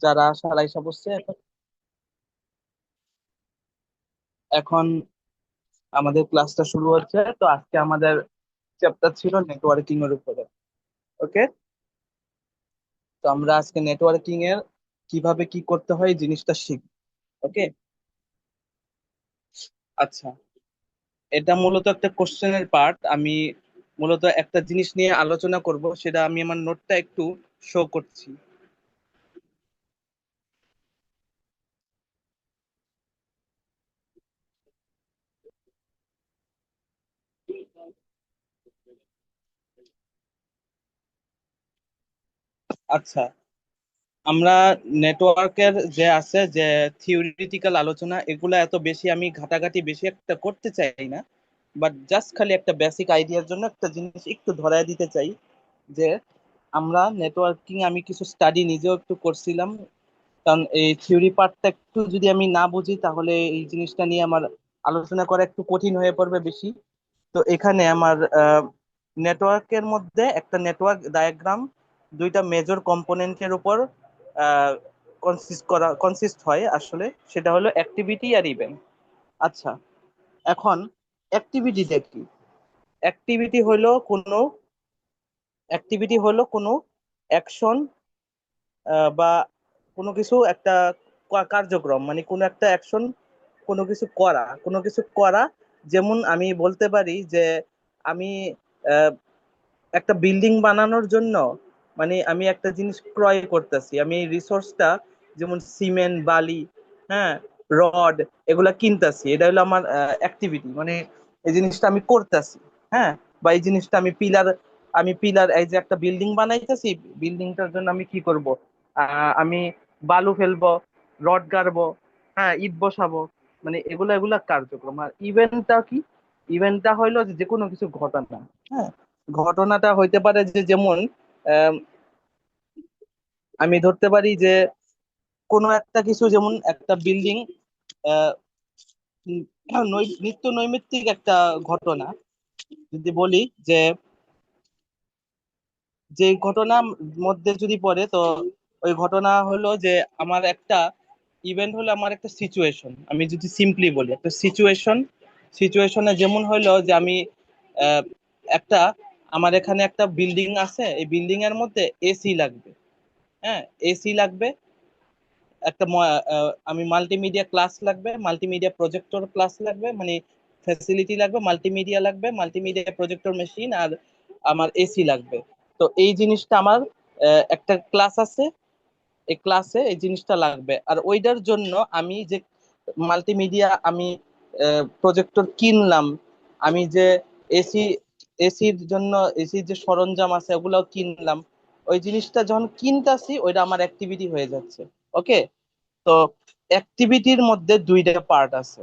যারা আশা আইসা বসছে এখন আমাদের ক্লাসটা শুরু হচ্ছে। তো আজকে আমাদের চ্যাপ্টার ছিল নেটওয়ার্কিং এর উপরে। ওকে, তো আমরা আজকে নেটওয়ার্কিং এর কিভাবে কি করতে হয় এই জিনিসটা শিখব। ওকে, আচ্ছা, এটা মূলত একটা কোশ্চেনের পার্ট। আমি মূলত একটা জিনিস নিয়ে আলোচনা করব, সেটা আমি আমার নোটটা একটু শো করছি। আচ্ছা, আমরা নেটওয়ার্কের যে আছে যে থিওরিটিক্যাল আলোচনা, এগুলা এত বেশি আমি ঘাটাঘাটি বেশি একটা করতে চাই না। বাট জাস্ট খালি একটা বেসিক আইডিয়ার জন্য একটা জিনিস একটু ধরায় দিতে চাই যে আমরা নেটওয়ার্কিং, আমি কিছু স্টাডি নিজেও একটু করছিলাম। কারণ এই থিওরি পার্টটা একটু যদি আমি না বুঝি তাহলে এই জিনিসটা নিয়ে আমার আলোচনা করা একটু কঠিন হয়ে পড়বে বেশি। তো এখানে আমার নেটওয়ার্কের মধ্যে একটা নেটওয়ার্ক ডায়াগ্রাম দুইটা মেজর কম্পোনেন্টের উপর কনসিস্ট হয় আসলে। সেটা হলো অ্যাক্টিভিটি আর ইভেন্ট। আচ্ছা, এখন অ্যাক্টিভিটিটা কি? অ্যাক্টিভিটি হলো কোনো অ্যাক্টিভিটি হলো কোনো অ্যাকশন বা কোনো কিছু একটা কার্যক্রম, মানে কোনো একটা অ্যাকশন, কোনো কিছু করা। যেমন আমি বলতে পারি যে আমি আহ, একটা বিল্ডিং বানানোর জন্য, মানে আমি একটা জিনিস ক্রয় করতেছি, আমি এই রিসোর্সটা, যেমন সিমেন্ট, বালি, হ্যাঁ, রড, এগুলা কিনতেছি। এটা হলো আমার অ্যাক্টিভিটি, মানে এই জিনিসটা আমি করতেছি। হ্যাঁ, বা এই জিনিসটা আমি পিলার এই যে একটা বিল্ডিং বানাইতেছি, বিল্ডিংটার জন্য আমি কি করব? আমি বালু ফেলবো, রড গাড়বো, হ্যাঁ, ইট বসাবো। মানে এগুলা কার্যক্রম। আর ইভেন্টটা কি? ইভেন্টটা হইলো যে যে কোনো কিছু ঘটনা। হ্যাঁ, ঘটনাটা হইতে পারে যে যেমন আম, আমি ধরতে পারি যে কোনো একটা কিছু, যেমন একটা বিল্ডিং, নিত্য নৈমিত্তিক একটা ঘটনা। যদি বলি যে যে ঘটনার মধ্যে যদি পড়ে, তো ওই ঘটনা হলো যে আমার একটা ইভেন্ট হলো আমার একটা সিচুয়েশন। আমি যদি সিম্পলি বলি একটা সিচুয়েশনে যেমন হলো যে আমি আহ, একটা আমার এখানে একটা বিল্ডিং আছে, এই বিল্ডিং এর মধ্যে এসি লাগবে। হ্যাঁ, এসি লাগবে, একটা আমি মাল্টিমিডিয়া ক্লাস লাগবে, মাল্টিমিডিয়া প্রজেক্টর ক্লাস লাগবে, মানে ফ্যাসিলিটি লাগবে, মাল্টিমিডিয়া লাগবে, মাল্টিমিডিয়া প্রজেক্টর মেশিন, আর আমার এসি লাগবে। তো এই জিনিসটা আমার একটা ক্লাস আছে, এই ক্লাসে এই জিনিসটা লাগবে। আর ওইটার জন্য আমি যে মাল্টিমিডিয়া, আমি প্রজেক্টর কিনলাম, আমি যে এসি এসির জন্য এসির যে সরঞ্জাম আছে ওগুলাও কিনলাম। ওই জিনিসটা যখন কিনতাছি ওইটা আমার অ্যাক্টিভিটি হয়ে যাচ্ছে। ওকে, তো অ্যাক্টিভিটির মধ্যে দুইটা পার্ট আছে।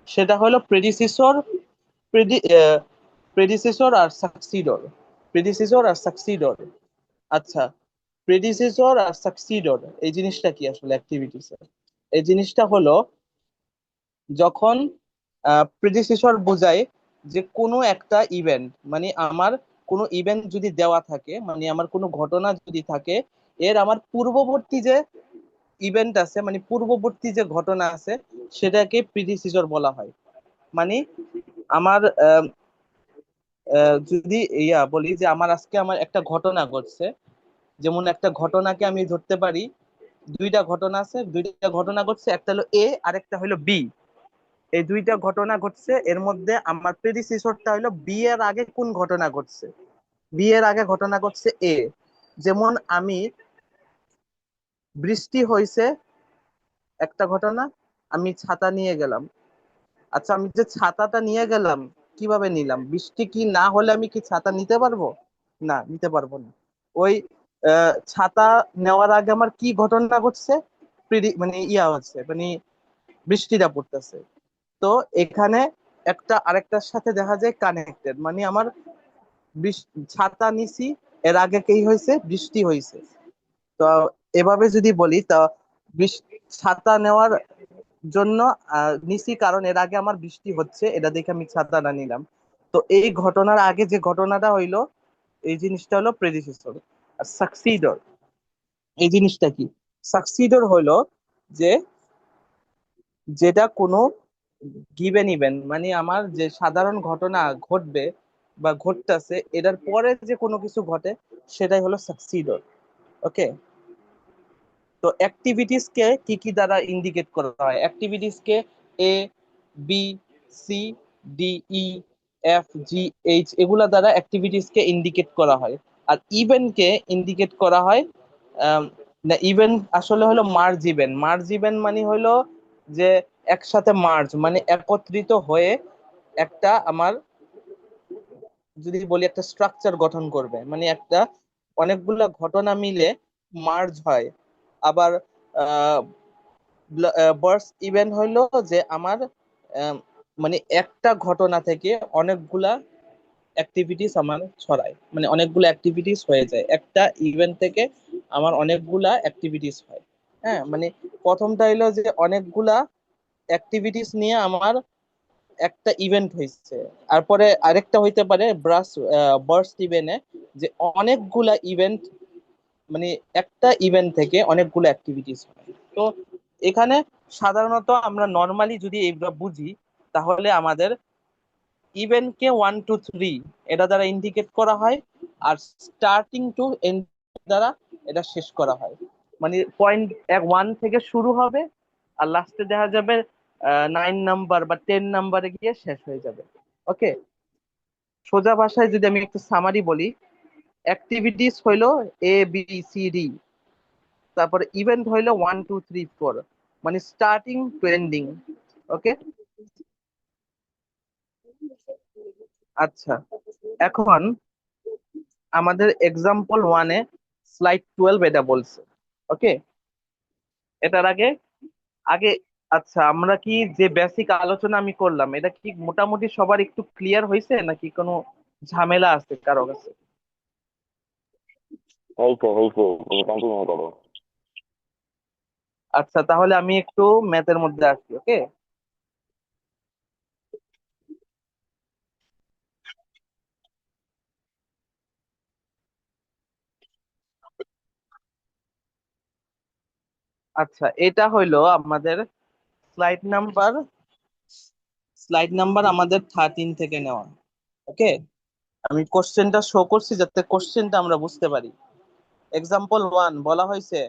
সেটা হলো প্রেডিসেসর আর সাকসিডর। প্রেডিসেসর আর সাকসিডর। আচ্ছা, প্রেডিসেসর আর সাকসিডর এই জিনিসটা কি আসলে অ্যাক্টিভিটিস? এই জিনিসটা হলো যখন প্রেডিসেসর বোঝায় যে কোনো একটা ইভেন্ট, মানে আমার কোনো ইভেন্ট যদি দেওয়া থাকে, মানে আমার কোনো ঘটনা যদি থাকে, এর আমার পূর্ববর্তী যে ইভেন্ট আছে, মানে পূর্ববর্তী যে ঘটনা আছে, সেটাকে প্রিডিসিসর বলা হয়। মানে আমার যদি বলি যে আমার আজকে আমার একটা ঘটনা ঘটছে, যেমন একটা ঘটনাকে আমি ধরতে পারি, দুইটা ঘটনা আছে, দুইটা ঘটনা ঘটছে, একটা হলো এ আর একটা হলো বি। এই দুইটা ঘটনা ঘটছে, এর মধ্যে আমার প্রেডিসিসরটা হলো বি এর আগে কোন ঘটনা ঘটছে। বি এর আগে ঘটনা ঘটছে এ। যেমন আমি বৃষ্টি হয়েছে একটা ঘটনা, আমি ছাতা নিয়ে গেলাম। আচ্ছা, আমি যে ছাতাটা নিয়ে গেলাম, কিভাবে নিলাম? বৃষ্টি কি না হলে আমি কি ছাতা নিতে পারবো? না, নিতে পারবো না। ওই ছাতা নেওয়ার আগে আমার কি ঘটনা ঘটছে? মানে হচ্ছে, মানে বৃষ্টিটা পড়তেছে। তো এখানে একটা আরেকটার সাথে দেখা যায় কানেক্টেড, মানে আমার ছাতা নিছি, এর আগে কি হয়েছে? বৃষ্টি হয়েছে। তো এভাবে যদি বলি, তা ছাতা নেওয়ার জন্য নিছি, কারণ এর আগে আমার বৃষ্টি হচ্ছে, এটা দেখে আমি ছাতাটা নিলাম। তো এই ঘটনার আগে যে ঘটনাটা হইলো, এই জিনিসটা হলো প্রেডিসেসর। আর সাকসিডর এই জিনিসটা কি? সাকসিডর হলো যে যেটা কোনো গিভেন ইভেন্ট, মানে আমার যে সাধারণ ঘটনা ঘটবে বা ঘটতেছে এটার পরে যে কোনো কিছু ঘটে সেটাই হলো সাকসিডর। ওকে। তো অ্যাক্টিভিটিস কে কি কি দ্বারা ইন্ডিকেট করা হয়? অ্যাক্টিভিটিস কে এ, বি, সি, ডি, ই, এফ, জি, এইচ এগুলা দ্বারা অ্যাক্টিভিটিস কে ইন্ডিকেট করা হয়। আর ইভেন্ট কে ইন্ডিকেট করা হয় আম, না, ইভেন্ট আসলে হলো মার্জ ইভেন্ট। মার্জ ইভেন্ট মানে হলো যে একসাথে মার্জ মানে একত্রিত হয়ে একটা আমার, যদি বলি একটা স্ট্রাকচার গঠন করবে, মানে একটা অনেকগুলা ঘটনা মিলে মার্জ হয়। আবার বার্স্ট ইভেন্ট হইলো যে আমার আম, মানে একটা ঘটনা থেকে অনেকগুলা অ্যাক্টিভিটিস আমার ছড়ায়, মানে অনেকগুলো অ্যাক্টিভিটিস হয়ে যায় একটা ইভেন্ট থেকে, আমার অনেকগুলা অ্যাক্টিভিটিস হয়। হ্যাঁ, মানে প্রথমটা হইলো যে অনেকগুলা অ্যাক্টিভিটিস নিয়ে আমার একটা ইভেন্ট হয়েছে। তারপরে আরেকটা হইতে পারে বার্স্ট ইভেন্টে যে অনেকগুলা ইভেন্ট, মানে একটা ইভেন্ট থেকে অনেকগুলো অ্যাক্টিভিটিস হয়। তো এখানে সাধারণত আমরা নর্মালি যদি এইগুলো বুঝি তাহলে আমাদের ইভেন্টকে 1 2 3 এটা দ্বারা ইন্ডিকেট করা হয়, আর স্টার্টিং টু এন্ড দ্বারা এটা শেষ করা হয়। মানে পয়েন্ট 1 থেকে শুরু হবে আর লাস্টে দেখা যাবে 9 নাম্বার বা 10 নাম্বারে গিয়ে শেষ হয়ে যাবে। ওকে। সোজা ভাষায় যদি আমি একটু সামারি বলি, অ্যাক্টিভিটিস হইলো ABCD, তারপরে ইভেন্ট হইলো 1 2 3 4, মানে স্টার্টিং টু এন্ডিং। ওকে। আচ্ছা, এখন আমাদের এক্সাম্পল ওয়ানে স্লাইড 12 এটা বলছে। ওকে। এটার আগে আগে আচ্ছা, আমরা কি যে বেসিক আলোচনা আমি করলাম এটা কি মোটামুটি সবার একটু ক্লিয়ার হয়েছে নাকি কোনো ঝামেলা আছে কারো কাছে? হয়েছে তুমি কন্টিনিউ করো। আচ্ছা, তাহলে আমি একটু ম্যাথের মধ্যে আসি। ওকে। আচ্ছা, এটা হইলো আমাদের স্লাইড নাম্বার স্লাইড নাম্বার আমাদের 13 থেকে নেওয়া। ওকে। আমি কোশ্চেনটা শো করছি যাতে কোশ্চেনটা আমরা বুঝতে পারি। এক্সাম্পল 1 বলা হয়েছে,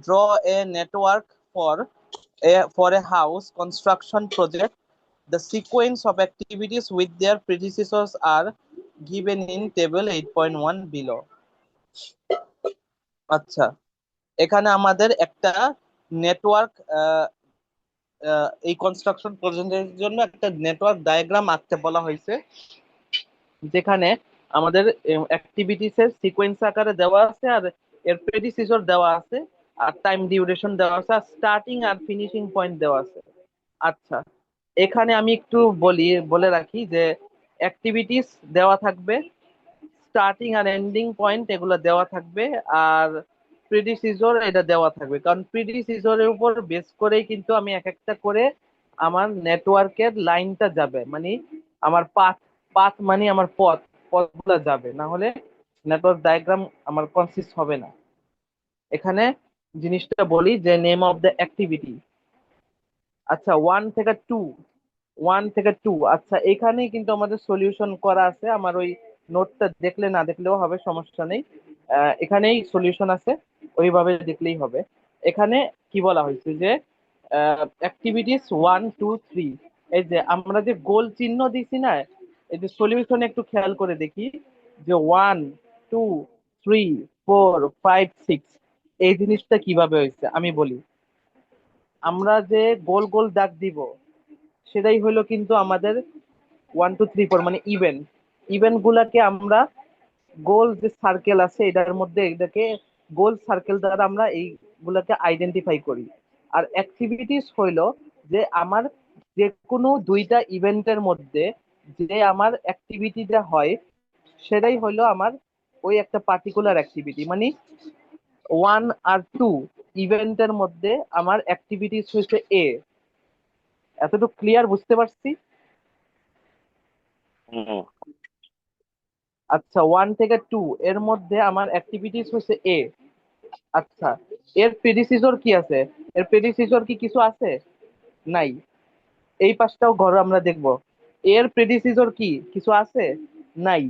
draw A network for a house construction project. The sequence of activities with their predecessors are given in table 8.1 below. আচ্ছা, এখানে আমাদের একটা নেটওয়ার্ক, এই কনস্ট্রাকশন প্রজেক্টের জন্য একটা নেটওয়ার্ক ডায়াগ্রাম আঁকতে বলা হয়েছে, যেখানে আমাদের অ্যাক্টিভিটিস এর সিকোয়েন্স আকারে দেওয়া আছে, আর এর প্রেডিসিসর দেওয়া আছে, আর টাইম ডিউরেশন দেওয়া আছে, are starting R finishing point দেওয়া আছে। আচ্ছা, এখানে আমি একটু বলে রাখি যে অ্যাক্টিভিটিস দেওয়া থাকবে, স্টার্টিং আর এন্ডিং পয়েন্ট এগুলো দেওয়া থাকবে, আর প্রিডিসিসর এটা দেওয়া থাকবে, কারণ প্রিডিসিসরের উপর বেস করেই কিন্তু আমি এক একটা করে আমার নেটওয়ার্কের লাইনটা যাবে, মানে আমার পাথ, পাথ মানে আমার পথগুলো যাবে, না হলে নেটওয়ার্ক ডায়াগ্রাম আমার কনসিস্ট হবে না। এখানে জিনিসটা বলি যে নেম অফ দ্য অ্যাক্টিভিটি। আচ্ছা, 1 থেকে 2 আচ্ছা, এখানেই কিন্তু আমাদের সলিউশন করা আছে। আমার ওই নোটটা দেখলে না দেখলেও হবে, সমস্যা নেই। এখানেই সলিউশন আছে, ওইভাবে দেখলেই হবে। এখানে কি বলা হয়েছে যে অ্যাক্টিভিটিস 1 2 3, এই যে আমরা যে গোল চিহ্ন দিছি না, এই যে সলিউশন একটু খেয়াল করে দেখি যে 1 2 3 4 5 6 এই জিনিসটা কিভাবে হয়েছে আমি বলি। আমরা যে গোল গোল দাগ দিব সেটাই হলো কিন্তু আমাদের 1 2 3 4, মানে ইভেন্ট। ইভেন্ট গুলাকে আমরা গোল যে সার্কেল আছে এটার মধ্যে এটাকে গোল সার্কেল দ্বারা আমরা এইগুলাকে আইডেন্টিফাই করি। আর অ্যাক্টিভিটিস হইলো যে আমার যে কোনো দুইটা ইভেন্টের মধ্যে যে আমার অ্যাক্টিভিটিটা হয় সেটাই হইলো আমার ওই একটা পার্টিকুলার অ্যাক্টিভিটি, মানে 1 আর 2 ইভেন্টের মধ্যে আমার অ্যাক্টিভিটিস হচ্ছে এ। এতটুকু ক্লিয়ার বুঝতে পারছি? হুম। আচ্ছা, 1 থেকে 2 এর মধ্যে আমার অ্যাক্টিভিটিস হচ্ছে এ, আচ্ছা, এর প্রেডিসিসর কি আছে? এর প্রেডিসিসর কি কিছু আছে? নাই। এই পাঁচটাও ঘর আমরা দেখব। এর প্রেডিসিসর কি কিছু আছে? নাই।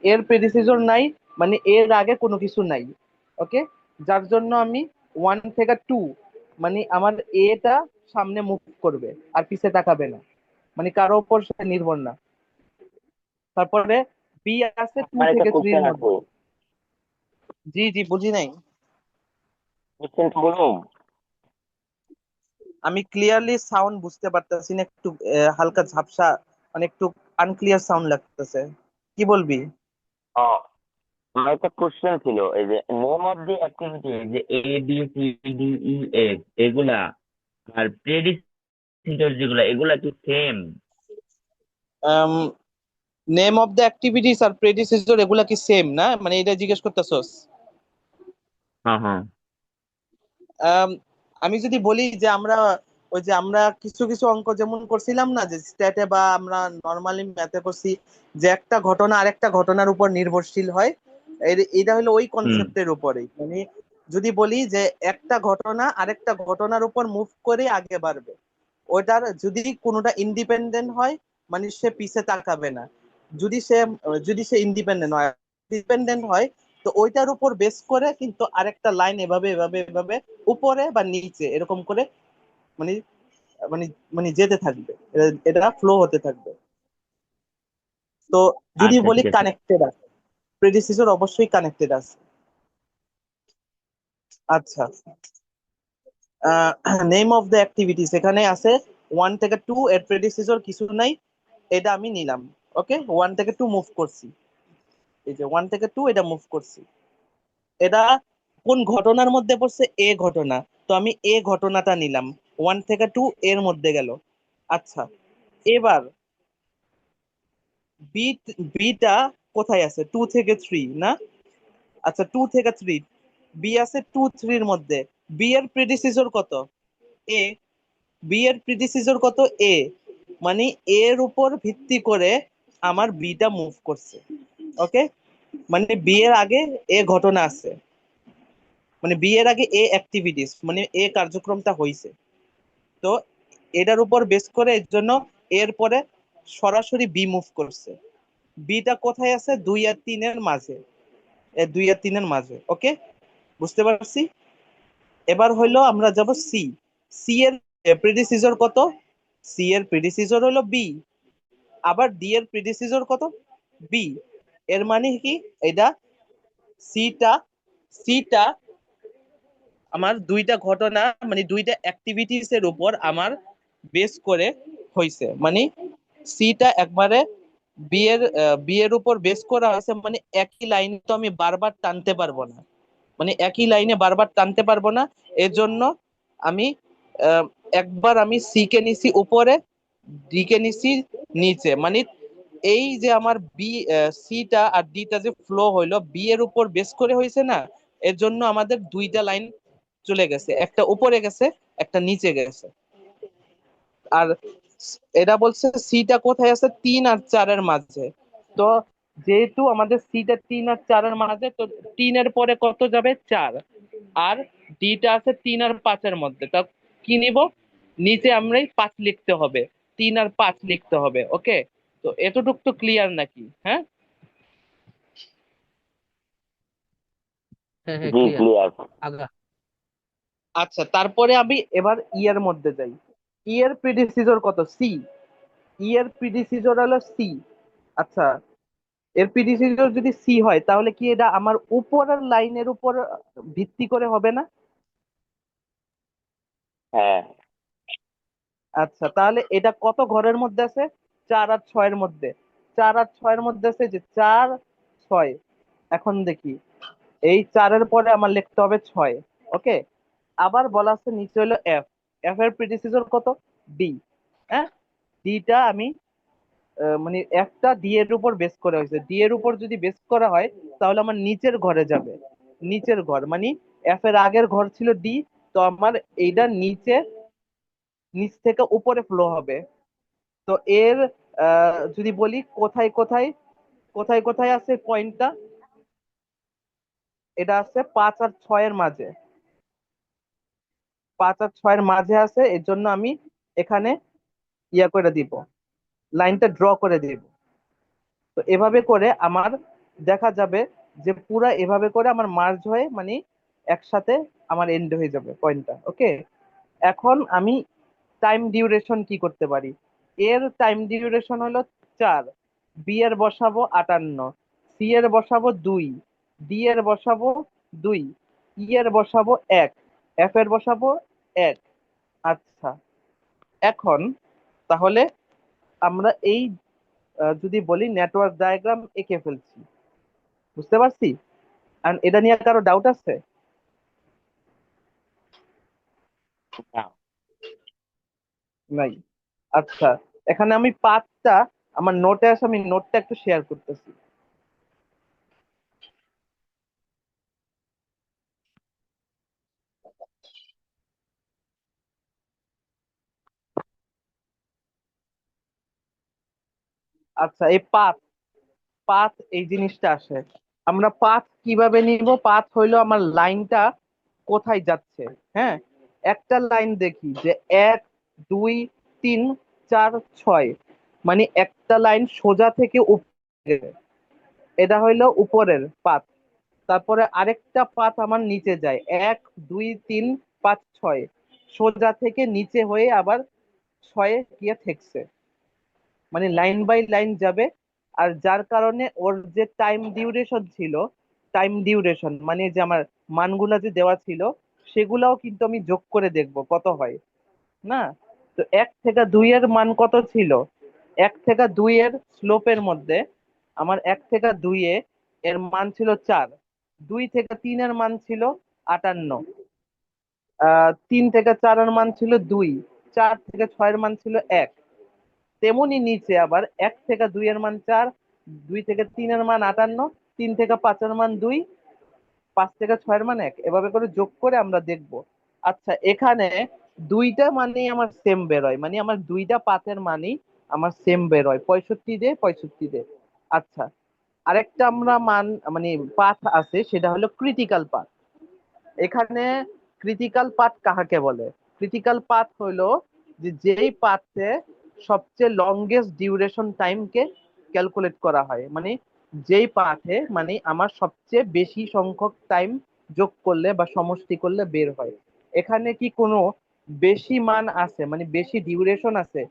এর প্রেডিসিসর নাই, মানে এর আগে কোনো কিছু নাই। ওকে, যার জন্য আমি 1 থেকে 2, মানে আমার এটা সামনে মুভ করবে আর পিছে তাকাবে না, মানে কারো উপর সে নির্ভর না। তারপরে বি আছে টু আমার একটা থেকে থ্রির কোশ্চেন আছে, মধ্যে। জি জি, বুঝি নাই। কোশ্চেনটা বলুন। আমি ক্লিয়ারলি সাউন্ড বুঝতে পারতেছি না, একটু হালকা ঝাপসা, মানে একটু আনক্লিয়ার সাউন্ড লাগতেছে। কি বলবি? আহ, আমার একটা কোশ্চেন ছিল, এই যে নেম অফ দি অ্যাক্টিভিটি, যে ABCDEF এগুলা আর প্রেডিসিটর যেগুলা, এগুলা কি same? Name of the activities আর প্রেডিসেসর এগুলা কি সেম না, মানে এটা জিজ্ঞেস করতেছস? হ্যাঁ হ্যাঁ। আম, আমি যদি বলি যে আমরা ওই যে আমরা কিছু কিছু অঙ্ক যেমন করছিলাম না, যে স্ট্যাটে বা আমরা নর্মালি ম্যাথে করছি, যে একটা ঘটনা আরেকটা ঘটনার উপর নির্ভরশীল হয়। এটা হলো ওই হুম। কনসেপ্টের উপরেই, মানে যদি বলি যে একটা ঘটনা আরেকটা ঘটনার উপর মুভ করে আগে বাড়বে, ওটার যদি কোনোটা ইন্ডিপেন্ডেন্ট হয়, মানে সে পিছে তাকাবে না। যদি সে যদি সে ইন্ডিপেন্ডেন্ট হয়, ডিপেন্ডেন্ট হয়, তো ওইটার উপর বেস করে কিন্তু আরেকটা লাইন এভাবে এভাবে এভাবে উপরে বা নিচে এরকম করে, মানে মানে মানে যেতে থাকবে। এটা ফ্লো হতে থাকবে। তো যদি আচ্ছা বলি ঠিক আছে। কানেক্টেড আছে, প্রেডিসিসর অবশ্যই কানেক্টেড আছে। আচ্ছা, নেম অফ দ্য অ্যাক্টিভিটিস এখানে আছে 1 থেকে 2, এর প্রেডিসিসর কিছু নাই, এটা আমি নিলাম। ওকে, 1 থেকে 2 মুভ করছি, এই যে 1 থেকে 2 এটা মুভ করছি। এটা কোন ঘটনার মধ্যে পড়ছে? এ ঘটনা। তো আমি এ ঘটনাটা নিলাম, 1 থেকে 2 এর মধ্যে গেল। আচ্ছা, এবার বি, বিটা কোথায় আছে? 2 থেকে 3 না? আচ্ছা, 2 থেকে 3, বি আছে 2 3-র মধ্যে। বি এর প্রেডিসিসর কত? এ। বি এর প্রিডিসিসর কত? এ। মানে এর উপর ভিত্তি করে আমার বিটা মুভ করছে। ওকে, মানে বি এর আগে এ ঘটনা আছে, মানে বি এর আগে এ অ্যাক্টিভিটিস, মানে এ কার্যক্রমটা হইছে। তো এটার উপর বেস করে এর জন্য এর পরে সরাসরি বি মুভ করছে। বিটা কোথায় আছে? 2 আর 3-এর মাঝে। 2 আর 3-এর মাঝে। ওকে, বুঝতে পারছি। এবার হইলো আমরা যাব সি। সি এর প্রেডিসিসর কত? সি এর প্রেডিসিসর হলো বি। আবার ডি এর প্রেডিসিসর কত? বি। এর মানে কি? এটা সিটা সিটা আমার দুইটা ঘটনা, মানে দুইটা অ্যাক্টিভিটিস এর উপর আমার বেস করে হইছে, মানে সিটা একবারে বি এর উপর বেস করা হয়েছে, মানে একই লাইন তো আমি বারবার টানতে পারবো না, মানে একই লাইনে বারবার টানতে পারবো না। এর জন্য আমি আহ, একবার আমি সি কে নিছি উপরে, ডি কে নিছি নিচে, মানে এই যে আমার বি, সিটা আর ডিটা যে ফ্লো হইলো বি এর উপর বেস করে হয়েছে না, এর জন্য আমাদের দুইটা লাইন চলে গেছে, একটা উপরে গেছে, একটা নিচে গেছে। আর এটা বলছে সিটা কোথায় আছে? 3 আর 4-এর মাঝে। তো যেহেতু আমাদের সিটা 3 আর 4-এর মাঝে, তো 3-এর পরে কত যাবে? 4। আর ডিটা আছে 3 আর 5-এর মধ্যে, তা কি নিব? নিচে আমরাই 5 লিখতে হবে, 3 আর 5 লিখতে হবে। ওকে, তো এতটুক তো ক্লিয়ার নাকি? হ্যাঁ। হ্যাঁ হ্যাঁ, জি ক্লিয়ার। ক্লিয়ার। আগা। আচ্ছা, তারপরে আমি এবার ই এর মধ্যে যাই। ই এর প্রিডিসিসর কত? সি। ই এর প্রিডিসিসর হলো সি। আচ্ছা, এর প্রিডিসিসর যদি সি হয়, তাহলে কি এটা আমার উপরের লাইনের উপর ভিত্তি করে হবে না? হ্যাঁ। আচ্ছা, তাহলে এটা কত ঘরের মধ্যে আছে? 4 আর 6-এর মধ্যে। 4 আর 6-এর মধ্যে আছে, যে 4 6। এখন দেখি, এই 4-এর পরে আমার লিখতে হবে 6। ওকে, আবার বলা আছে নিচে হলো এফ। এফ এর প্রিডিসিসর কত? ডি। হ্যাঁ, ডিটা আমি মানে একটা ডি এর উপর বেস করা হয়েছে, ডি এর উপর যদি বেস করা হয়, তাহলে আমার নিচের ঘরে যাবে। নিচের ঘর মানে এফ এর আগের ঘর ছিল ডি, তো আমার এইটা নিচে, নিচ থেকে উপরে ফ্লো হবে। তো এর যদি বলি কোথায় কোথায় কোথায় কোথায় আছে পয়েন্টটা, এটা আছে 5 আর 6 এর মাঝে, 5 আর 6 এর মাঝে আছে, এর জন্য আমি এখানে ইয়া করে দিব, লাইনটা ড্র করে দিব। তো এভাবে করে আমার দেখা যাবে যে পুরা এভাবে করে আমার মার্জ হয়ে মানে একসাথে আমার এন্ড হয়ে যাবে পয়েন্টটা। ওকে, এখন আমি টাইম ডিউরেশন কি করতে পারি? এর টাইম ডিউরেশন হলো 4, বি এর বসাবো 58, সি এর বসাবো 2, ডি এর বসাবো 2, ই এর বসাবো 1, এফ এর বসাবো 1। আচ্ছা, এখন তাহলে আমরা এই যদি বলি নেটওয়ার্ক ডায়াগ্রাম এঁকে ফেলছি, বুঝতে পারছি? আর এটা নিয়ে কারো ডাউট আছে? না। নাই। আচ্ছা, এখানে আমি পাঁচটা আমার নোটে আছে, আমি নোটটা একটু শেয়ার করতেছি। আচ্ছা, এই পাথ, পাথ এই জিনিসটা আসে, আমরা পাথ কিভাবে নিব? পাথ হইলো আমার লাইনটা কোথায় যাচ্ছে। হ্যাঁ, একটা লাইন দেখি যে 1 2 3 4 6, মানে একটা লাইন সোজা থেকে উপরে, এটা হইলো উপরের পাথ। তারপরে আরেকটা পাথ আমার নিচে যায়, 1 2 3 5 6, সোজা থেকে নিচে হয়ে আবার 6-এ গিয়ে ঠেকছে, মানে লাইন বাই লাইন যাবে। আর যার কারণে ওর যে টাইম ডিউরেশন ছিল, টাইম ডিউরেশন মানে যে আমার মানগুলা যে দেওয়া ছিল, সেগুলাও কিন্তু আমি যোগ করে দেখব কত হয়। না, তো 1 থেকে 2 এর মান কত ছিল? 1 থেকে 2 এর স্লোপের মধ্যে আমার 1 থেকে 2 এর মান ছিল 4, 2 থেকে 3 এর মান ছিল 58, 3 থেকে 4 এর মান ছিল 2, 4 থেকে 6 এর মান ছিল 1। তেমনি নিচে আবার 1 থেকে 2 এর মান 4, 2 থেকে 3 এর মান 58, 3 থেকে 5 এর মান 2, 5 থেকে 6 এর মান 1, এভাবে করে যোগ করে আমরা দেখব। আচ্ছা, এখানে দুইটা মানেই আমার সেম বেরোয়, মানে আমার দুইটা পাতের মানেই আমার সেম বেরোয়, 65 দে 65 দে। আচ্ছা, আরেকটা আমরা মান মানে পাথ আছে, সেটা হলো ক্রিটিক্যাল পাথ। এখানে ক্রিটিক্যাল পাথ কাহাকে বলে? ক্রিটিক্যাল পাথ হলো যে যেই পাথে সবচেয়ে লংগেস্ট ডিউরেশন টাইমকে ক্যালকুলেট করা হয়, মানে যেই পাথে মানে আমার সবচেয়ে বেশি সংখ্যক টাইম যোগ করলে বা সমষ্টি করলে বের হয়। এখানে কি কোনো বেশি মান আছে, মানে বেশি ডিউরেশন আছে,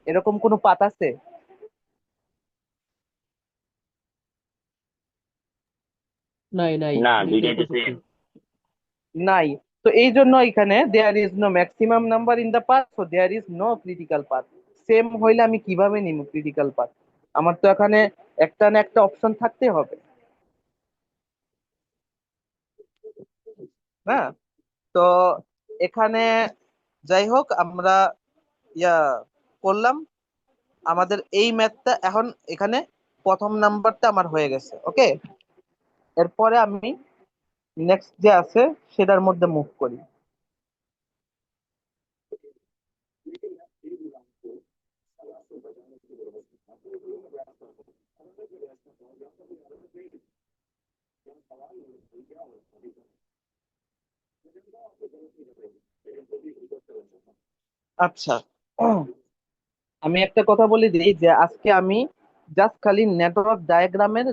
এরকম কোনো পাথ আছে? নাই নাই, না, দুইটাই দুইটাই তো তো সত্যি। সেম। নাই। তো এই জন্য এখানে there is no maximum number in the path, so there is no critical path. Same হইলে আমি কিভাবে নিব ক্রিটিক্যাল পাথ? আমার তো এখানে একটা না একটা অপশন থাকতে হবে, না? তো এখানে যাই হোক, আমরা ইয়া করলাম আমাদের এই ম্যাথটা। এখন এখানে প্রথম নাম্বারটা আমার হয়ে গেছে। ওকে, এরপরে আমি নেক্সট যে আছে সেটার মধ্যে মুভ করি। আচ্ছা, আমি একটা কথা বলে দিই যে আজকে আমি জাস্ট খালি নেটওয়ার্ক ডায়াগ্রামের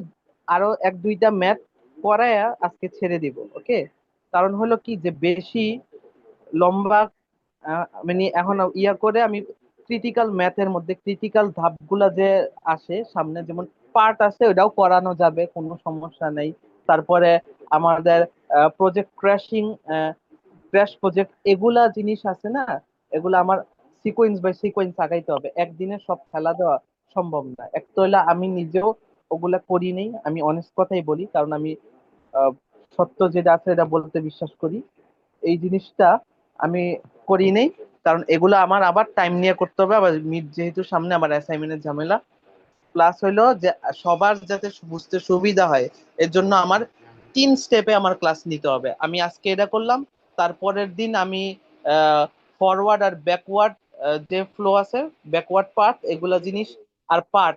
আরো 1 2টা ম্যাথ পড়ায় আজকে ছেড়ে দিব। ওকে, কারণ হলো কি যে বেশি লম্বা মানে এখন ইয়া করে আমি ক্রিটিক্যাল ম্যাথের মধ্যে ক্রিটিক্যাল ধাপগুলা যে আসে সামনে, যেমন পার্ট আছে ওটাও করানো যাবে, কোনো সমস্যা নেই। তারপরে আমাদের প্রজেক্ট ক্র্যাশিং, ক্র্যাশ প্রজেক্ট, এগুলা জিনিস আছে না, এগুলা আমার সিকোয়েন্স বাই সিকোয়েন্স আগাইতে হবে, একদিনে সব ফেলা দেওয়া সম্ভব না। এক তো হইলা আমি নিজেও ওগুলা করি নেই, আমি অনেস্ট কথাই বলি, কারণ আমি আহ, সত্য যেটা আছে এটা বলতে বিশ্বাস করি। এই জিনিসটা আমি করি নেই, কারণ এগুলো আমার আবার টাইম নিয়ে করতে হবে, আবার মিড যেহেতু সামনে, আবার অ্যাসাইনমেন্টের ঝামেলা। প্লাস হইলো যে সবার যাতে বুঝতে সুবিধা হয়, এর জন্য আমার 3 স্টেপে আমার ক্লাস নিতে হবে। আমি আজকে এটা করলাম, তারপরের দিন আমি ফরওয়ার্ড আর ব্যাকওয়ার্ড যে ফ্লো আছে, ব্যাকওয়ার্ড পার্ট এগুলা জিনিস আর পার্ট,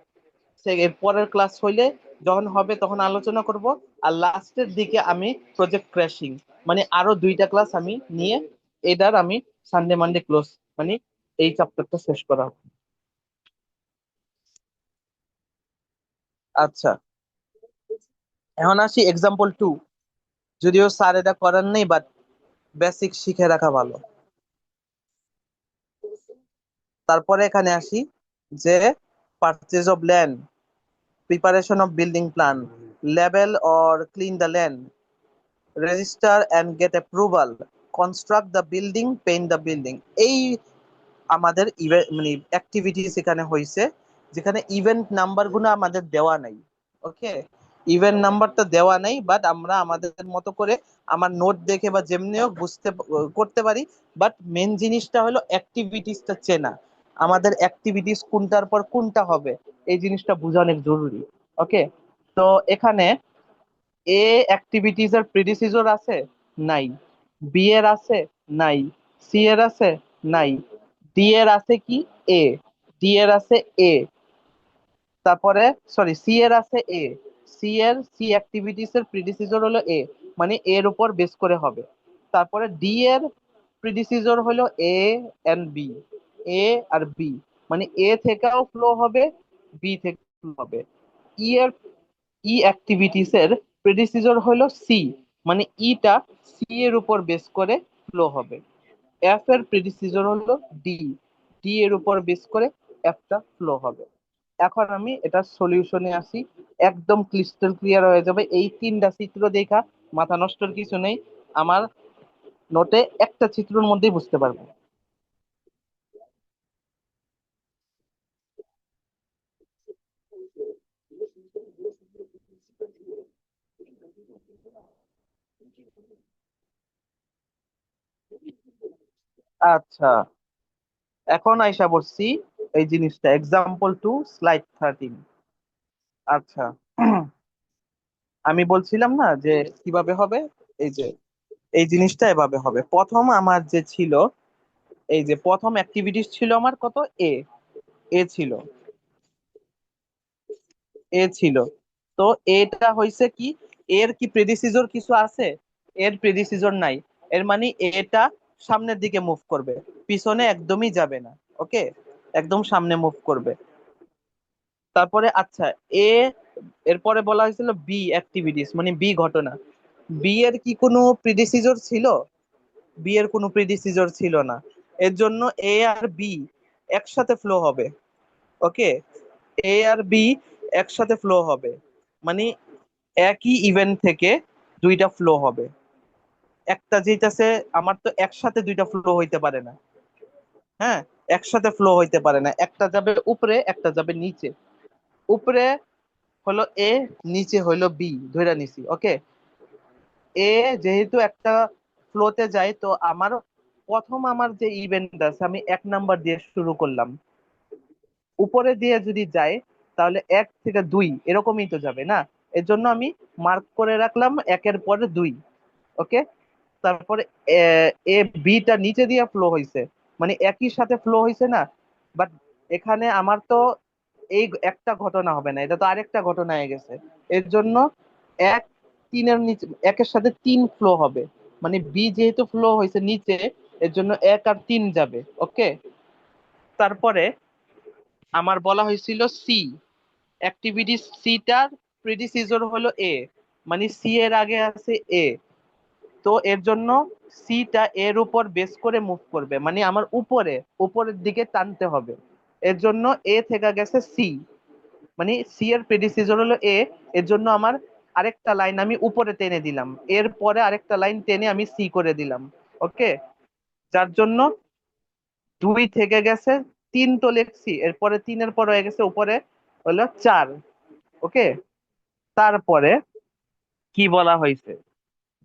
এর পরের ক্লাস হইলে যখন হবে তখন আলোচনা করব। আর লাস্টের দিকে আমি প্রজেক্ট ক্র্যাশিং, মানে আরো 2টা ক্লাস আমি নিয়ে এটার আমি সানডে মানডে ক্লোজ, মানে এই চ্যাপ্টারটা শেষ করা হবে। আচ্ছা, এখন আসি এক্সাম্পল 2। যদিও স্যার এটা করার নেই, বাট বেসিক শিখে রাখা ভালো। তারপরে এখানে আসি যে purchase of land, preparation of building plan, level or clean the land, register and get approval, construct the building, paint the building. এই আমাদের মানে অ্যাক্টিভিটিস এখানে হয়েছে, যেখানে ইভেন্ট নাম্বার গুলো আমাদের দেওয়া নাই। ওকে, ইভেন্ট নাম্বারটা দেওয়া নাই, বাট আমরা আমাদের মতো করে আমার নোট দেখে বা যেমনি হোক বুঝতে করতে পারি। বাট মেন জিনিসটা হলো অ্যাক্টিভিটিসটা চেনা, আমাদের অ্যাক্টিভিটিস কোনটার পর কোনটা হবে, এই জিনিসটা বোঝা অনেক জরুরি। ওকে, তো এখানে এ অ্যাক্টিভিটিস এর প্রিডিসিসর আছে? নাই। বি এর আছে? নাই। সি এর আছে? নাই। ডি এর আছে কি? এ। ডি এর আছে এ। তারপরে সরি, সি এর আছে এ। সি অ্যাক্টিভিটিস এর প্রিডিসিসর হলো এ, মানে এর উপর বেস করে হবে। তারপরে ডি এর প্রিডিসিসর হলো এ এন্ড বি, এ আর বি, মানে এ থেকেও ফ্লো হবে, বি থেকে ফ্লো হবে। ই এর অ্যাক্টিভিটিস এর প্রেডিসিসর হলো সি, মানে ইটা সি এর উপর বেস করে ফ্লো হবে। এফ এর প্রেডিসিসর হলো ডি, ডি এর উপর বেস করে এফটা ফ্লো হবে। এখন আমি এটা সলিউশনে আসি, একদম ক্রিস্টাল ক্লিয়ার হয়ে যাবে এই 3টা চিত্র দেখা। মাথা নষ্টর কিছু নেই, আমার নোটে একটা চিত্রের মধ্যেই বুঝতে পারবো। আচ্ছা, এখন আইসা পড়ছি এই জিনিসটা, এক্সাম্পল 2 স্লাইড 13। আচ্ছা, আমি বলছিলাম না যে কিভাবে হবে, এই যে এই জিনিসটা এভাবে হবে। প্রথম আমার যে ছিল, এই যে প্রথম অ্যাক্টিভিটিস ছিল আমার কত, এ, এ ছিল, এ ছিল। তো এটা হয়েছে কি, এর কি প্রেডিসিসর কিছু আছে? এর প্রেডিসিসর নাই। এর মানে এটা সামনের দিকে মুভ করবে, পিছনে একদমই যাবে না। ওকে, একদম সামনে মুভ করবে। তারপরে আচ্ছা, এ, এরপরে বলা হয়েছিল বি অ্যাক্টিভিটিস, মানে বি ঘটনা। বি এর কি কোনো প্রিডিসিসর ছিল? বি এর কোনো প্রিডিসিসর ছিল না। এর জন্য এ আর বি একসাথে ফ্লো হবে। ওকে, এ আর বি একসাথে ফ্লো হবে, মানে একই ইভেন্ট থেকে 2টা ফ্লো হবে। একটা যেটাছে, আমার তো একসাথে 2টা ফ্লো হইতে পারে না। হ্যাঁ, একসাথে ফ্লো হইতে পারে না, একটা যাবে উপরে, একটা যাবে নিচে। উপরে হলো এ, নিচে হইলো বি, ধইরা নিছি। ওকে, এ যেহেতু একটা ফ্লোতে যায়, তো আমার প্রথম আমার যে ইভেন্ট আছে, আমি 1 নাম্বার দিয়ে শুরু করলাম। উপরে দিয়ে যদি যায়, তাহলে 1 থেকে 2 এরকমই তো যাবে না। এর জন্য আমি মার্ক করে রাখলাম 1-এর পরে 2। ওকে, তারপরে এ, এ বিটা নিচে দিয়ে ফ্লো হয়েছে, মানে একই সাথে ফ্লো হয়েছে না। বাট এখানে আমার তো এই একটা ঘটনা হবে না, এটা তো আরেকটা ঘটনা হয়ে গেছে। এর জন্য 1-3 এর নিচে, 1-এর সাথে 3 ফ্লো হবে, মানে বি যেহেতু ফ্লো হয়েছে নিচে, এর জন্য 1 আর 3 যাবে। ওকে, তারপরে আমার বলা হয়েছিল সি অ্যাক্টিভিটি, সিটার প্রেডিসিসর হলো এ, মানে সি এর আগে আছে এ। তো এর জন্য সিটা এর উপর বেস করে মুভ করবে, মানে আমার উপরে, উপরের দিকে টানতে হবে। এর জন্য এ থেকে গেছে সি, মানে সি এর প্রেডিসিসর হলো এ। এর জন্য আমার আরেকটা লাইন আমি উপরে টেনে দিলাম, এর পরে আরেকটা লাইন টেনে আমি সি করে দিলাম। ওকে, যার জন্য 2 থেকে গেছে 3, তো লিখছি, এরপরে 3-এর পর হয়ে গেছে উপরে হলো 4। ওকে, তারপরে কি বলা হয়েছে,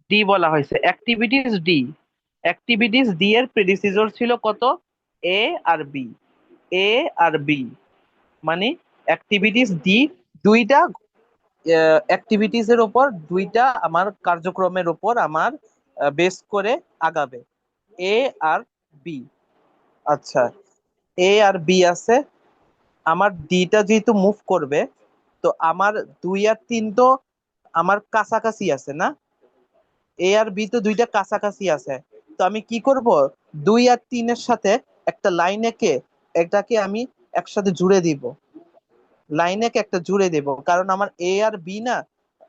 ডি বলা হয়েছে, অ্যাক্টিভিটিস ডি। অ্যাক্টিভিটিস ডি এর প্রেডিসিসর ছিল কত, এ আর বি, এ আর বি, মানে অ্যাক্টিভিটিস ডি 2টা অ্যাক্টিভিটিস এর উপর, 2টা আমার কার্যক্রমের উপর আমার বেস করে আগাবে, এ আর বি। আচ্ছা, এ আর বি আছে, আমার ডিটা যেহেতু মুভ করবে, তো আমার 2 আর 3 তো আমার কাছাকাছি আছে না, এ আর বি তো দুইটা কাছাকাছি আছে। তো আমি কি করব, 2 আর 3-এর সাথে একটা লাইন এঁকে এটাকে আমি একসাথে জুড়ে দিব, লাইন এঁকে একটা জুড়ে দেব, কারণ আমার এ আর বি না,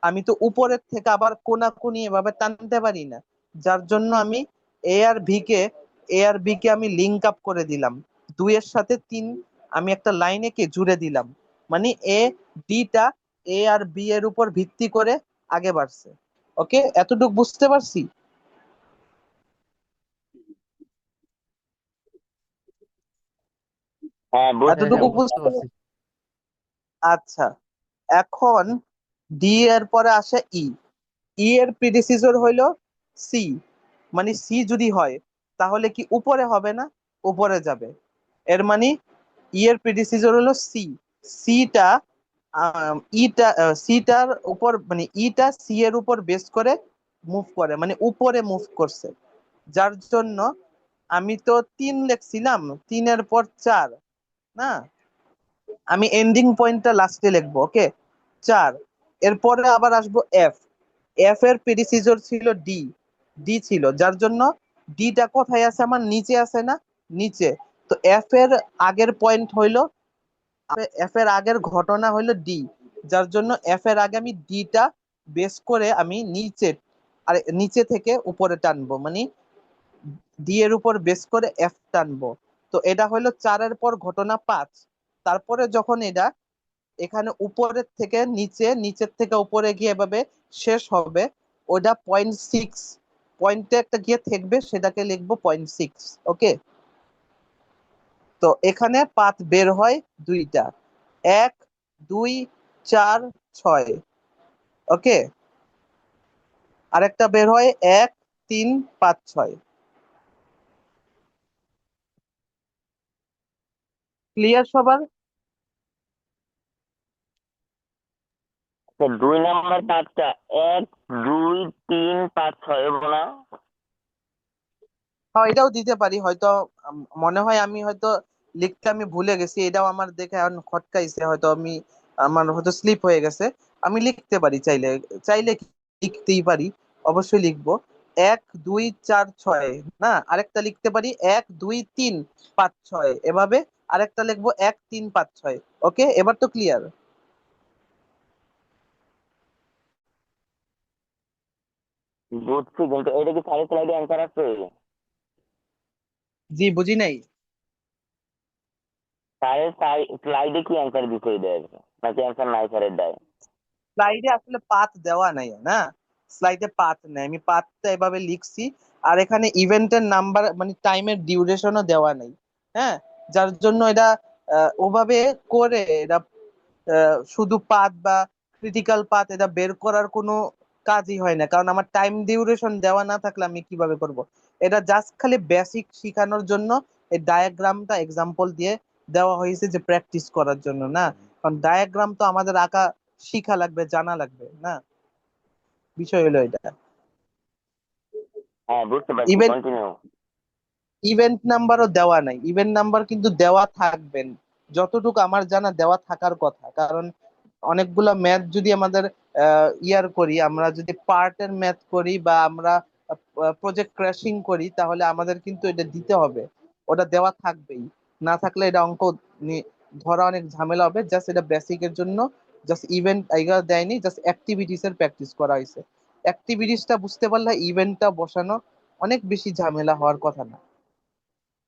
আমি তো উপরের থেকে আবার কোনাকুনি এভাবে টানতে পারি না। যার জন্য আমি এ আর ভি কে এ আর বি কে আমি লিঙ্ক আপ করে দিলাম, 2-এর সাথে 3 আমি একটা লাইন এঁকে জুড়ে দিলাম, মানে এ ডিটা এ আর বি এর উপর ভিত্তি করে আগে বাড়ছে। ওকে, এতটুকু বুঝতে পারছি? হ্যাঁ, হ্যাঁ বুঝছি। হ্যাঁ এতটুকু বুঝতে বুঝতে? পারছি। আচ্ছা, এখন ডি এর পরে আসে ই। ই এর প্রিডিসিসর হইলো সি, মানে সি যদি হয় তাহলে কি উপরে হবে না, উপরে যাবে। এর মানে ই এর প্রিডিসিসর হলো সি, সিটা ইটা সিটার উপর, মানে ইটা সি এর উপর বেস করে মুভ করে, মানে উপরে মুভ করছে। যার জন্য আমি তো 3 লিখছিলাম, 3-এর পর 4, না, আমি এন্ডিং পয়েন্টটা লাস্টে লিখবো। ওকে, 4। এরপরে আবার আসবো এফ। এফ এর প্রেডিসিসর ছিল ডি, ডি ছিল, যার জন্য ডিটা কোথায় আছে, আমার নিচে আছে না, নিচে। তো এফ এর আগের পয়েন্ট হইলো, এফ এর আগের ঘটনা হইলো ডি, যার জন্য এফ এর আগে আমি ডিটা বেস করে আমি নিচে, আর নিচে থেকে উপরে টানবো, মানে ডি এর উপর বেস করে এফ টানবো। তো এটা হইলো 4-এর পর ঘটনা 5। তারপরে যখন এটা এখানে উপরের থেকে নিচে, নিচের থেকে উপরে গিয়ে এভাবে শেষ হবে, ওটা 0.6 পয়েন্টে একটা গিয়ে থাকবে, সেটাকে লিখবো 0.6। ওকে, তো এখানে পাথ বের হয় দুইটা, 1, 2, 4, 6। ওকে, আরেকটা বের হয় 1, 3, 5, 6। ক্লিয়ার সবার? তো 2 নম্বর পাঁচটা, 1, 2, 3, 5, 6 হবো না? হ্যাঁ, এটাও দিতে পারি হয়তো। মনে হয় আমি হয়তো লিখতে আমি ভুলে গেছি, এটাও আমার দেখে এখন খটকাইছে, হয়তো আমি, আমার হয়তো স্লিপ হয়ে গেছে। আমি লিখতে পারি চাইলে, চাইলে লিখতেই পারি, অবশ্যই লিখবো। 1, 2, 4, 6, না, আরেকটা লিখতে পারি 1, 2, 3, 5, 6 এভাবে, আরেকটা লিখবো 1, 3, 5, 6। ওকে, এবার তো ক্লিয়ার? বুঝছি, কিন্তু এটা কি সারি স্লাইডে অ্যান্সার আছে? জি, বুঝি নাই। স্যারের স্লাইডে কি অ্যান্সার বিষয় দেয়, নাকি অ্যান্সার নাই স্যারের দেয়? স্লাইডে আসলে পাথ দেওয়া নাই না, স্লাইডে পাথ নেই, আমি পাথটা এভাবে লিখছি। আর এখানে ইভেন্টের নাম্বার, মানে টাইমের ডিউরেশনও দেওয়া নাই। হ্যাঁ, যার জন্য এটা ওভাবে করে এটা শুধু পাথ বা ক্রিটিক্যাল পাথ এটা বের করার কোনো কাজই হয় না, কারণ আমার টাইম ডিউরেশন দেওয়া না থাকলে আমি কিভাবে করব। এটা জাস্ট খালি বেসিক শেখানোর জন্য এই ডায়াগ্রামটা এক্সাম্পল দিয়ে দেওয়া হয়েছে, যে প্র্যাকটিস করার জন্য না, কারণ ডায়াগ্রাম তো আমাদের আঁকা শিখা লাগবে, জানা লাগবে না, বিষয় হলো এটা। হ্যাঁ, বুঝতে পারছি, ইভেন্ট কন্টিনিউ। ইভেন্ট নাম্বারও দেওয়া নাই, ইভেন্ট নাম্বার কিন্তু দেওয়া থাকবেন, যতটুকু আমার জানা দেওয়া থাকার কথা, কারণ অনেকগুলা ম্যাথ যদি আমাদের ইয়ার করি, আমরা যদি পার্টের ম্যাথ করি বা আমরা প্রজেক্ট ক্র্যাশিং করি, তাহলে আমাদের কিন্তু এটা দিতে হবে, ওটা দেওয়া থাকবেই। না থাকলে এটা অঙ্ক ধরা অনেক ঝামেলা হবে। জাস্ট এটা বেসিকের জন্য, জাস্ট ইভেন্ট এগুলো দেয়নি, জাস্ট অ্যাক্টিভিটিস এর প্র্যাকটিস করা হয়েছে। অ্যাক্টিভিটিসটা বুঝতে পারলে ইভেন্টটা বসানো অনেক বেশি ঝামেলা হওয়ার কথা না।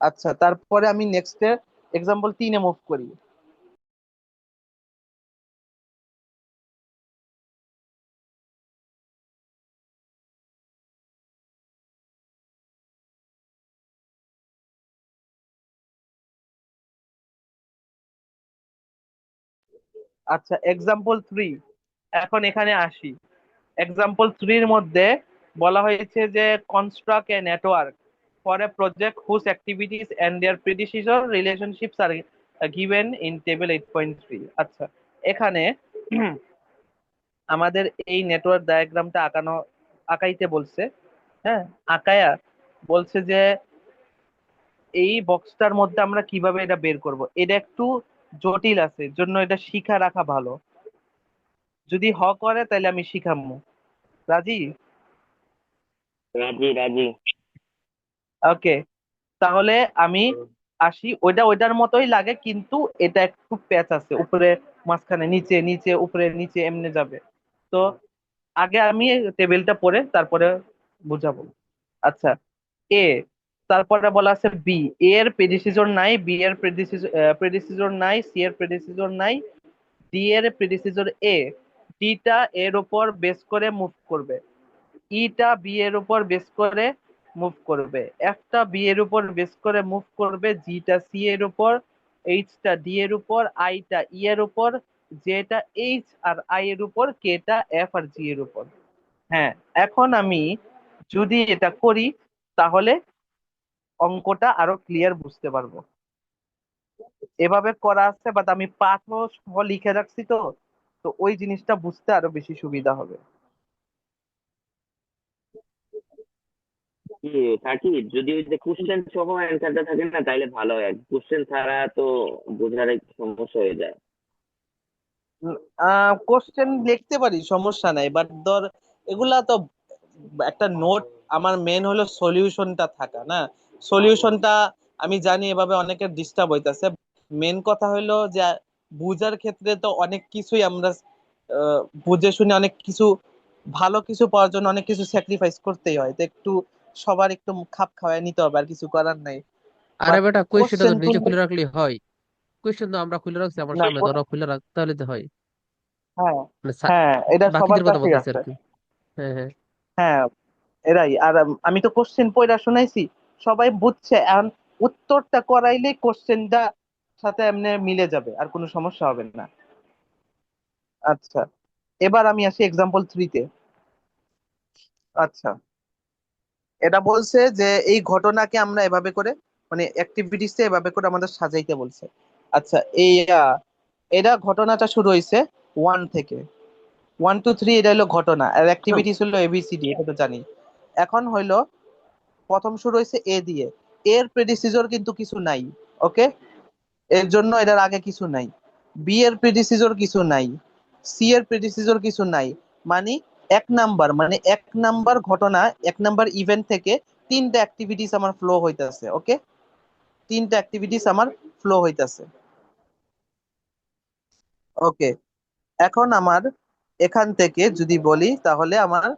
আচ্ছা, তারপরে আমি নেক্সট এক্সাম্পল 3-এ মুভ করি। আচ্ছা, এক্সাম্পল 3, এখন এখানে আসি। এক্সাম্পল 3-এর মধ্যে বলা হয়েছে যে construct a network for a project whose activities and their predecessor relationships are given in table 8.3। আচ্ছা, এখানে আমাদের এই নেটওয়ার্ক ডায়াগ্রামটা আঁকাইতে বলছে। হ্যাঁ, আঁকায়া বলছে যে এই বক্সটার মধ্যে আমরা কিভাবে এটা বের করব, এটা একটু জটিল আছে, জন্য এটা শিখা রাখা ভালো। যদি হ করে তাহলে আমি শিখামু। রাজি? রাজি রাজি। ওকে, তাহলে আমি আসি। ওইটা ওইটার মতোই লাগে, কিন্তু এটা একটু প্যাচ আছে, উপরে মাঝখানে নিচে নিচে উপরে নিচে এমনি যাবে। তো আগে আমি টেবিলটা পড়ে তারপরে বুঝাবো। আচ্ছা, এ, তারপরে বলা আছে বি। এ এর প্রেডিসিসর নাই, বি এর প্রেডিসিসর নাই, সি এর প্রেডিসিসর নাই, ডি এর প্রেডিসিসর এ। ডিটা এর উপর বেস করে মুভ করবে, ইটা বি এর উপর বেস করে মুভ করবে, এফটা বি এর উপর বেস করে মুভ করবে, জিটা সি এর উপর, এইচটা ডি এর উপর, আইটা ই এর উপর, জেটা এইচ আর আই এর উপর, কেটা এফ আর জি এর উপর। হ্যাঁ, এখন আমি যদি এটা করি তাহলে অঙ্কটা আরো ক্লিয়ার বুঝতে পারবো। এভাবে করা আছে, বাট আমি পাথও সহ লিখে রাখছি, তো তো ওই জিনিসটা বুঝতে আরো বেশি সুবিধা হবে। কি থাকি, যদি ওই যে কোশ্চেন সহ অ্যান্সারটা থাকে না তাইলে ভালো হয়। কোশ্চেন ছাড়া তো বোঝার একটু সমস্যা হয়ে যায়। কোশ্চেন লিখতে পারি, সমস্যা নাই, বাট ধর এগুলা তো একটা নোট। আমার মেন হলো সলিউশনটা থাকা, না? সলিউশনটা আমি জানি এভাবে অনেকের ডিস্টার্ব হইতাছে। মেন কথা হলো যে বুঝার ক্ষেত্রে তো অনেক কিছুই আমরা বুঝে শুনে অনেক কিছু, ভালো কিছু পাওয়ার জন্য অনেক কিছু স্যাক্রিফাইস করতেই হয়, তো একটু সবার একটু খাপ খাওয়ায় নিতে হবে, আর কিছু করার নাই। আরে বাট বেটা, কোয়েশ্চেনটা কোশ্চেন তো তো, নিচে খুলে রাখলেই হয়। কোয়েশ্চেন তো আমরা খুলে রাখছি আমার না, সামনে, তোরা খুলে রাখ তাহলে তো হয়। হ্যাঁ, মানে হ্যাঁ, এটা সবার বাকিদের কথা কাছেই বলতেছি আর আছে। কি। হ্যাঁ হ্যাঁ। হ্যাঁ, এরাই। আর আমি তো কোশ্চেন পড়া শোনাইছি, সবাই বুঝছে। এখন উত্তরটা করাইলে কোশ্চেনটা সাথে এমনি মিলে যাবে, আর কোনো সমস্যা হবে না। আচ্ছা, এবার আমি আসি এক্সাম্পল 3-তে। আচ্ছা, এটা বলছে যে এই ঘটনাকে আমরা এভাবে করে, মানে অ্যাক্টিভিটিসে এভাবে করে আমাদের সাজাইতে বলছে। আচ্ছা, এই এটা ঘটনাটা শুরু হয়েছে 1 থেকে, 1 2 3, এটা হলো ঘটনা, আর অ্যাক্টিভিটিস হলো এবিসিডি, এটা তো জানি। এখন হইলো প্রথম শুরু হয়েছে এ দিয়ে। এর প্রেডিসিসর কিন্তু কিছু নাই, ওকে? এর জন্য এটার আগে কিছু নাই। বি এর প্রেডিসিসর কিছু নাই, সি এর প্রেডিসিসর কিছু নাই। মানে 1 নাম্বার, মানে 1 নাম্বার ঘটনা, 1 নাম্বার ইভেন্ট থেকে 3টা অ্যাক্টিভিটিস আমার ফ্লো হইতাছে, ওকে? 3টা অ্যাক্টিভিটিস আমার ফ্লো হইতাছে, ওকে? এখন আমার এখান থেকে যদি বলি তাহলে আমার